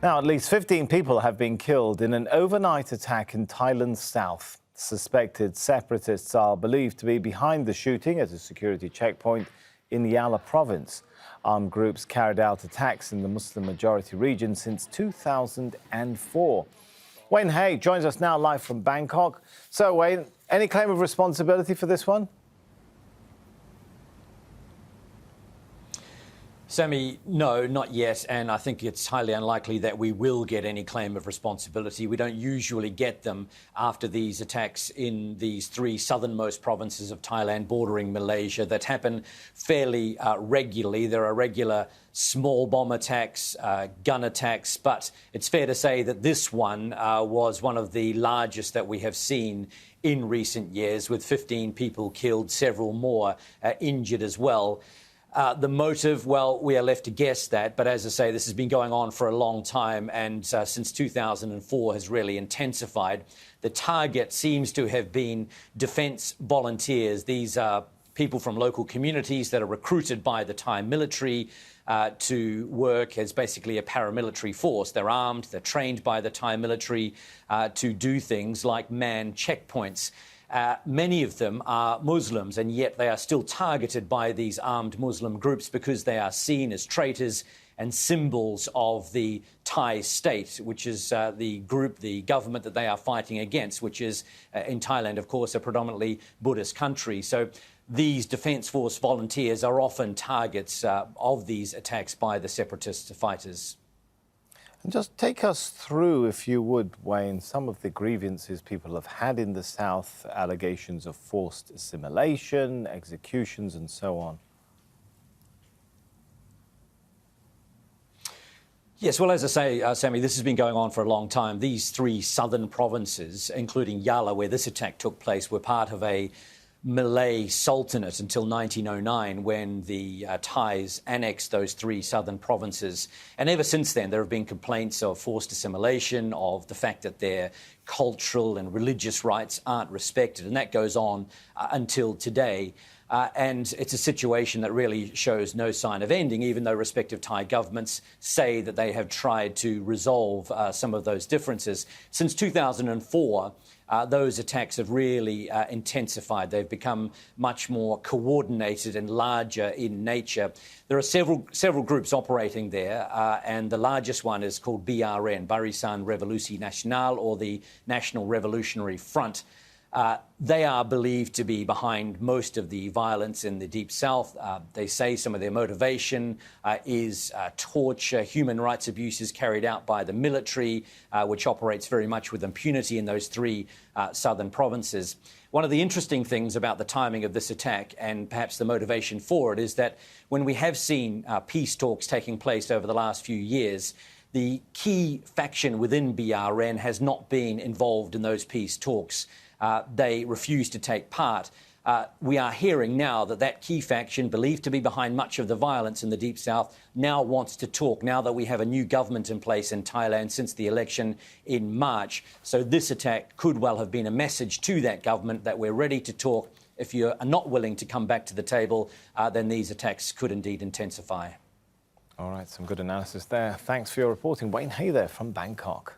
Now, at least 15 people have been killed in an overnight attack in Thailand's south. Suspected separatists are believed to be behind the shooting at a security checkpoint in the Yala province. Armed groups carried out attacks in the Muslim-majority region since 2004. Wayne Hay joins us now live from Bangkok. So, Wayne, any claim of responsibility for this one? Sammy, no, not yet, and I think it's highly unlikely that we will get any claim of responsibility. We don't usually get them after these attacks in these three southernmost provinces of Thailand bordering Malaysia that happen fairly regularly. There are regular small bomb attacks, gun attacks, but it's fair to say that this one was one of the largest that we have seen in recent years, with 15 people killed, several more injured as well. The motive, well, we are left to guess that. But as I say, this has been going on for a long time and since 2004 has really intensified. The target seems to have been defence volunteers. These are people from local communities that are recruited by the Thai military to work as basically a paramilitary force. They're armed, they're trained by the Thai military to do things like man checkpoints. Many of them are Muslims, and yet they are still targeted by these armed Muslim groups because they are seen as traitors and symbols of the Thai state, which is the government that they are fighting against, which is, in Thailand, of course, a predominantly Buddhist country. So these Defence Force volunteers are often targets of these attacks by the separatist fighters. And just take us through, if you would, Wayne, some of the grievances people have had in the south, allegations of forced assimilation, executions and so on. Yes, well, as I say, Sammy, this has been going on for a long time. These three southern provinces, including Yala, where this attack took place, were part of a Malay Sultanate until 1909, when the Thais annexed those three southern provinces. And ever since then, there have been complaints of forced assimilation, of the fact that their cultural and religious rights aren't respected. And that goes on until today. And it's a situation that really shows no sign of ending, even though respective Thai governments say that they have tried to resolve some of those differences. Since 2004, those attacks have really intensified. They've become much more coordinated and larger in nature. There are several groups operating there, and the largest one is called BRN, Barisan Revolusi Nasional, or the National Revolutionary Front. They are believed to be behind most of the violence in the Deep South. They say some of their motivation is torture, human rights abuses carried out by the military, which operates very much with impunity in those three southern provinces. One of the interesting things about the timing of this attack, and perhaps the motivation for it, is that when we have seen peace talks taking place over the last few years, the key faction within BRN has not been involved in those peace talks. They refuse to take part. We are hearing now that that key faction, believed to be behind much of the violence in the Deep South, now wants to talk, now that we have a new government in place in Thailand since the election in March. So this attack could well have been a message to that government that we're ready to talk. If you are not willing to come back to the table, then these attacks could indeed intensify. All right, some good analysis there. Thanks for your reporting. Wayne Hay there from Bangkok.